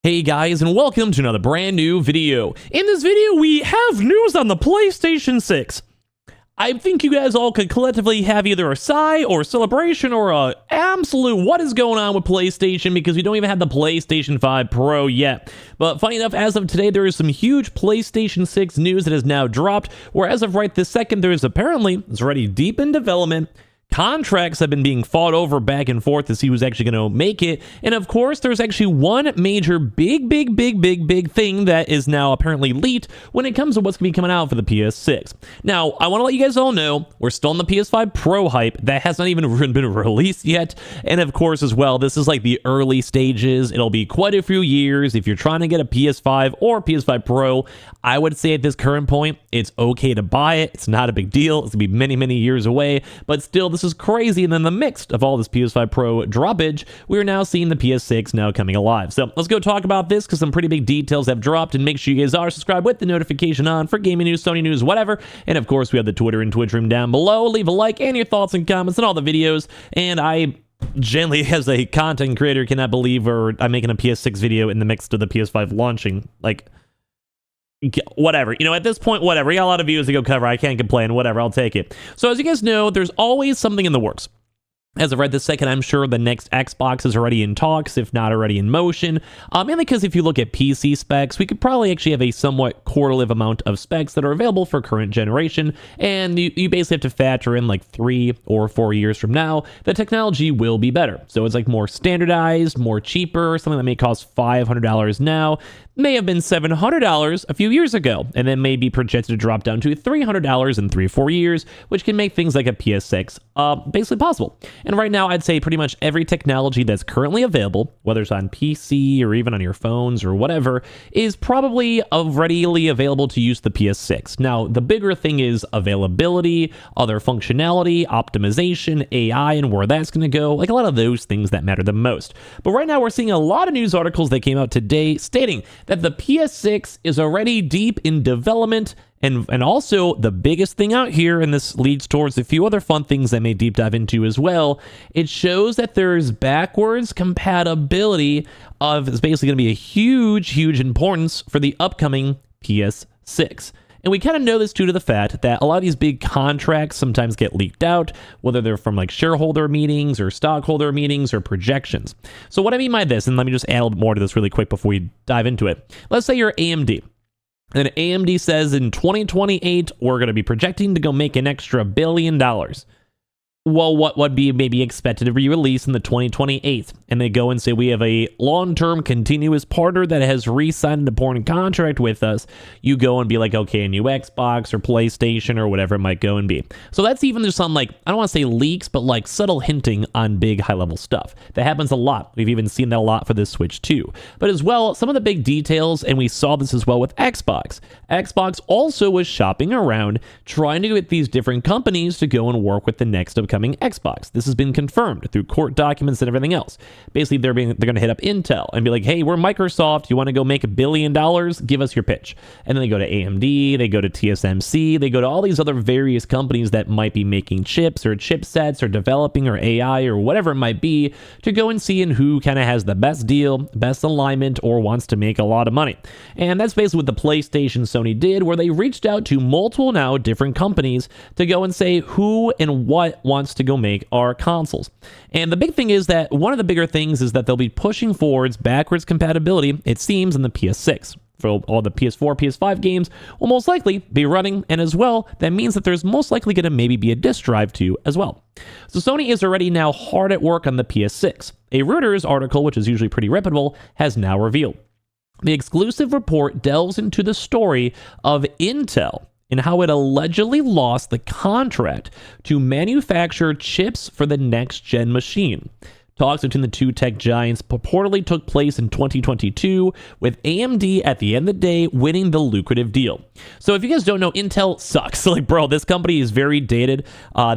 Hey guys, and welcome to another brand new video. In this video, we have news on the PlayStation 6. I think you guys all could collectively have either a sigh or a celebration or a absolute what is going on with PlayStation, because we don't even have the PlayStation 5 Pro yet. But funny enough, as of today, there is some huge PlayStation 6 news that has now dropped, where as of right this second, there is apparently, it's already deep in development. Contracts have been being fought over back and forth to see who's actually going to make it. And of course, there's actually one major big thing that is now apparently leaked when it comes to what's going to be coming out for the PS6. Now, I want to let you guys all know, we're still in the PS5 Pro hype. That has not even been released yet. And of course, as well, this is like the early stages. It'll be quite a few years. If you're trying to get a PS5 or PS5 Pro, I would say at this current point, it's okay to buy it. It's not a big deal. It's going to be many years away. But still, this is crazy. And then the mix of all this PS5 Pro droppage, we're now seeing the PS6 now coming alive. So let's go talk about this, because some pretty big details have dropped, and make sure you guys are subscribed with the notification on for gaming news, Sony news, whatever. And of course, we have the Twitter and Twitch room down below. Leave a like and your thoughts and comments on all the videos. And I generally, as a content creator, cannot believe I'm making a PS6 video in the mix of the PS5 launching. Like, whatever, at this point, whatever. We got a lot of views to go cover. I can't complain. Whatever, I'll take it. So as you guys know, there's always something in the works. As of right this second, I'm sure the next Xbox is already in talks, if not already in motion. Mainly because if you look at PC specs, we could probably actually have a somewhat correlative amount of specs that are available for current generation. And you basically have to factor in like 3 or 4 years from now, the technology will be better. So it's like more standardized, more cheaper, something that may cost $500 now, may have been $700 a few years ago, and then may be projected to drop down to $300 in 3 or 4 years, which can make things like a PS6 basically possible. And right now, I'd say pretty much every technology that's currently available, whether it's on PC or even on your phones or whatever, is probably readily available to use the PS6. Now, the bigger thing is availability, other functionality, optimization, AI, and where that's going to go, like a lot of those things that matter the most. But right now, we're seeing a lot of news articles that came out today stating that the PS6 is already deep in development, and also the biggest thing out here, and this leads towards a few other fun things I may deep dive into as well, it shows that there's backwards compatibility is basically going to be a huge importance for the upcoming PS6. And we kind of know this due to the fact that a lot of these big contracts sometimes get leaked out, whether they're from like shareholder meetings or stockholder meetings or projections. So what I mean by this, and let me just add a little more to this really quick before we dive into it. Let's say you're AMD. And AMD says in 2028, we're going to be projecting to go make an extra $1 billion. Well, what would be maybe expected to be released in the 2028? And they go and say, we have a long-term continuous partner that has re-signed an important contract with us. You go and be like, okay, a new Xbox or PlayStation or whatever it might go and be. So that's even just on like, I don't want to say leaks, but like subtle hinting on big high-level stuff. That happens a lot. We've even seen that a lot for this Switch too. But as well, some of the big details, and we saw this as well with Xbox. Xbox also was shopping around, trying to get these different companies to go and work with the next upcoming Xbox. This has been confirmed through court documents and everything else. Basically, they're going to hit up Intel and be like, hey, we're Microsoft. You want to go make $1 billion? Give us your pitch. And then they go to AMD, they go to TSMC, they go to all these other various companies that might be making chips or chipsets or developing or AI or whatever it might be, to go and see who kind of has the best deal, best alignment, or wants to make a lot of money. And that's basically what the PlayStation Sony did, where they reached out to multiple now different companies to go and say who and what wants to go make our consoles. And the big thing is that one of the bigger things is that they'll be pushing forwards backwards compatibility, it seems, in the PS6. For all the PS4, PS5 games will most likely be running, and as well, that means that there's most likely going to maybe be a disk drive too as well. So Sony is already now hard at work on the PS6. A Reuters article, which is usually pretty reputable, has now revealed. The exclusive report delves into the story of Intel and how it allegedly lost the contract to manufacture chips for the next-gen machine. Talks between the two tech giants purportedly took place in 2022, with AMD at the end of the day winning the lucrative deal. So if you guys don't know, Intel sucks. Like, bro, this company is very dated.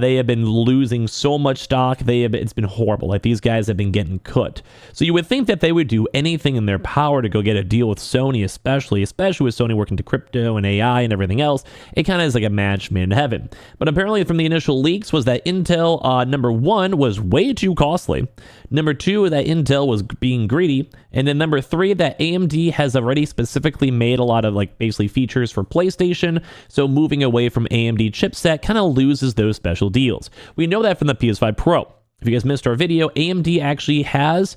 They have been losing so much stock. It's been horrible. Like, these guys have been getting cut. So you would think that they would do anything in their power to go get a deal with Sony, especially with Sony working to crypto and AI and everything else. It kind of is like a match made in heaven. But apparently from the initial leaks was that Intel, number one, was way too costly. Number 2, that Intel was being greedy. And then number 3, that AMD has already specifically made a lot of like basically features for PlayStation. So moving away from AMD chipset kind of loses those special deals. We know that from the PS5 Pro. If you guys missed our video, AMD actually has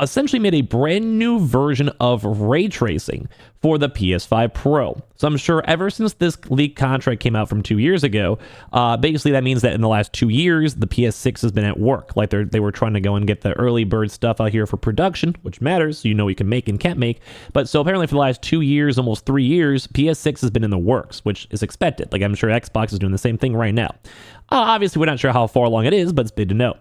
essentially made a brand new version of ray tracing for the PS5 Pro. So I'm sure ever since this leaked contract came out from 2 years ago, basically that means that in the last 2 years, the PS6 has been at work. Like they were trying to go and get the early bird stuff out here for production, which matters, so you know what you can make and can't make. But so apparently for the last 2 years, almost 3 years, PS6 has been in the works, which is expected. Like I'm sure Xbox is doing the same thing right now. Obviously, we're not sure how far along it is, but it's big to know.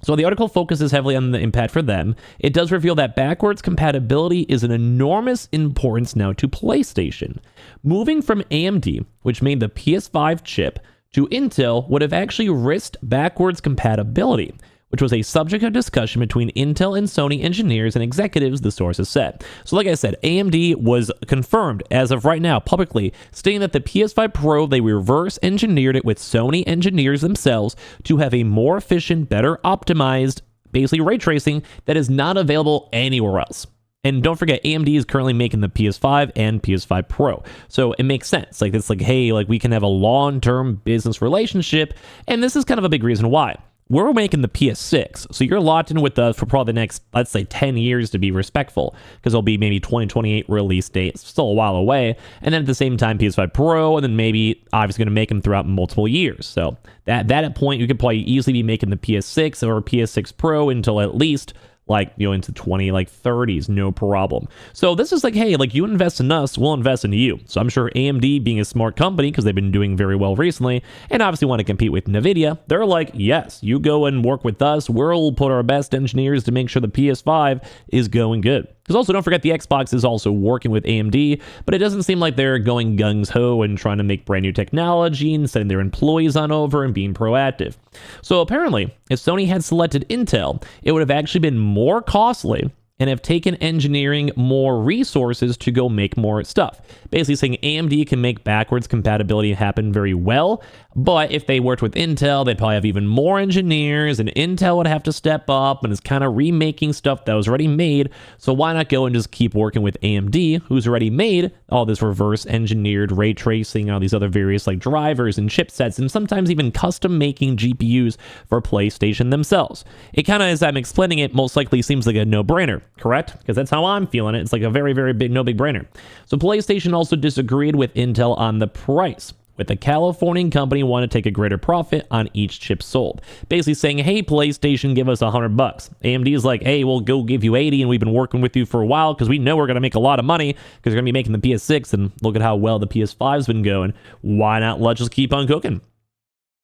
So the article focuses heavily on the impact for them. It does reveal that backwards compatibility is an enormous importance now to PlayStation. Moving from AMD, which made the PS5 chip, to Intel would have actually risked backwards compatibility, which was a subject of discussion between Intel and Sony engineers and executives, the sources said. So like I said, AMD was confirmed as of right now publicly, stating that the PS5 Pro, they reverse engineered it with Sony engineers themselves to have a more efficient, better optimized, basically ray tracing that is not available anywhere else. And don't forget, AMD is currently making the PS5 and PS5 Pro. So it makes sense. Like it's like, hey, like we can have a long-term business relationship. And this is kind of a big reason why. We're making the PS6, so you're locked in with us for probably the next, let's say, 10 years to be respectful, because it'll be maybe 2028 release date. It's still a while away. And then at the same time, PS5 Pro, and then maybe obviously going to make them throughout multiple years. So that point, you could probably easily be making the PS6 or PS6 Pro until at least like, you know, into 30s, no problem. So this is like, hey, like you invest in us, we'll invest into you. So I'm sure AMD, being a smart company, because they've been doing very well recently, and obviously want to compete with NVIDIA, they're like, yes, you go and work with us. We'll put our best engineers to make sure the PS5 is going good. Because also, don't forget, the Xbox is also working with AMD, but it doesn't seem like they're going gung-ho and trying to make brand new technology and sending their employees on over and being proactive. So apparently, if Sony had selected Intel, it would have actually been more costly and have taken engineering more resources to go make more stuff. Basically saying AMD can make backwards compatibility happen very well, but if they worked with Intel, they'd probably have even more engineers, and Intel would have to step up and is kind of remaking stuff that was already made. So why not go and just keep working with AMD, who's already made all this reverse engineered ray tracing, all these other various like drivers and chipsets, and sometimes even custom making GPUs for PlayStation themselves. It kind of, as I'm explaining it, most likely seems like a no-brainer, correct? Because that's how I'm feeling it. It's like a very, very big, no big brainer. So PlayStation also disagreed with Intel on the price, with the Californian company wanting to take a greater profit on each chip sold. Basically saying, hey, PlayStation, give us $100. AMD is like, hey, we'll go give you 80, and we've been working with you for a while because we know we're going to make a lot of money because you're going to be making the PS6, and look at how well the PS5's been going. Why not? Let's just keep on cooking.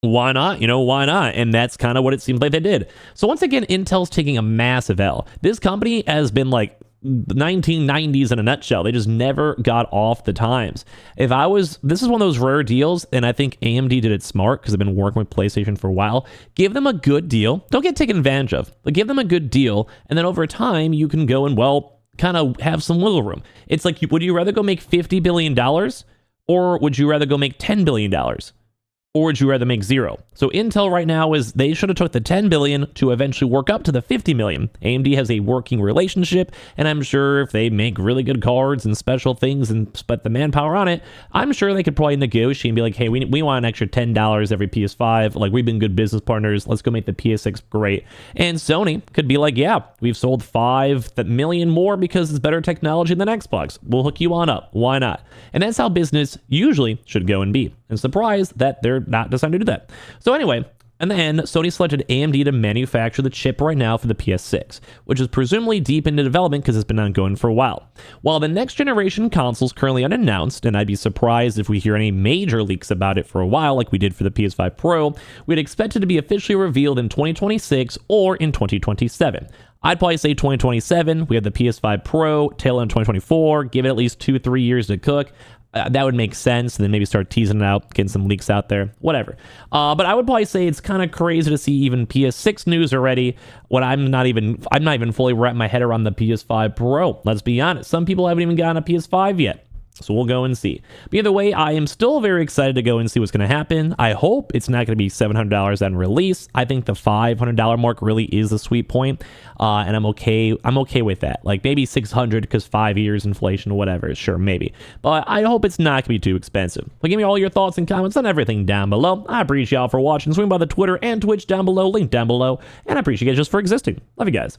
Why not? You know, why not? And that's kind of what it seems like they did. So once again, Intel's taking a massive L. This company has been like the 1990s in a nutshell. They just never got off the times. This is one of those rare deals, and I think AMD did it smart because they've been working with PlayStation for a while. Give them a good deal. Don't get taken advantage of, but give them a good deal, and then over time, you can go and, well, kind of have some wiggle room. It's like, would you rather go make $50 billion, or would you rather go make $10 billion? Or would you rather make zero? So Intel right now they should have took the 10 billion to eventually work up to the 50 million. AMD has a working relationship, and I'm sure if they make really good cards and special things and spend the manpower on it, I'm sure they could probably negotiate and be like, hey, we want an extra $10 every PS5. Like, we've been good business partners. Let's go make the PS6 great. And Sony could be like, yeah, we've sold 5 million more because it's better technology than Xbox. We'll hook you on up. Why not? And that's how business usually should go and be. And surprised that they're not deciding to do that. So anyway, in the end, Sony selected AMD to manufacture the chip right now for the PS6, which is presumably deep into development because it's been ongoing for a while. While the next generation console is currently unannounced, and I'd be surprised if we hear any major leaks about it for a while like we did for the PS5 Pro, we'd expect it to be officially revealed in 2026 or in 2027. I'd probably say 2027. We have the PS5 Pro, tail end 2024, give it at least 2-3 years to cook. That would make sense, and then maybe start teasing it out, getting some leaks out there, whatever. But I would probably say it's kind of crazy to see even PS6 news already when I'm not even fully wrapping my head around the PS5 Pro. Let's be honest, some people haven't even gotten a PS5 yet. So we'll go and see. But either way, I am still very excited to go and see what's going to happen. I hope it's not going to be $700 on release. I think the $500 mark really is the sweet point, and I'm okay with that. Like maybe $600 because 5 years inflation or whatever. Sure, maybe. But I hope it's not going to be too expensive. But give me all your thoughts and comments on everything down below. I appreciate y'all for watching. Swing by the Twitter and Twitch down below, link down below, and I appreciate you guys just for existing. Love you guys.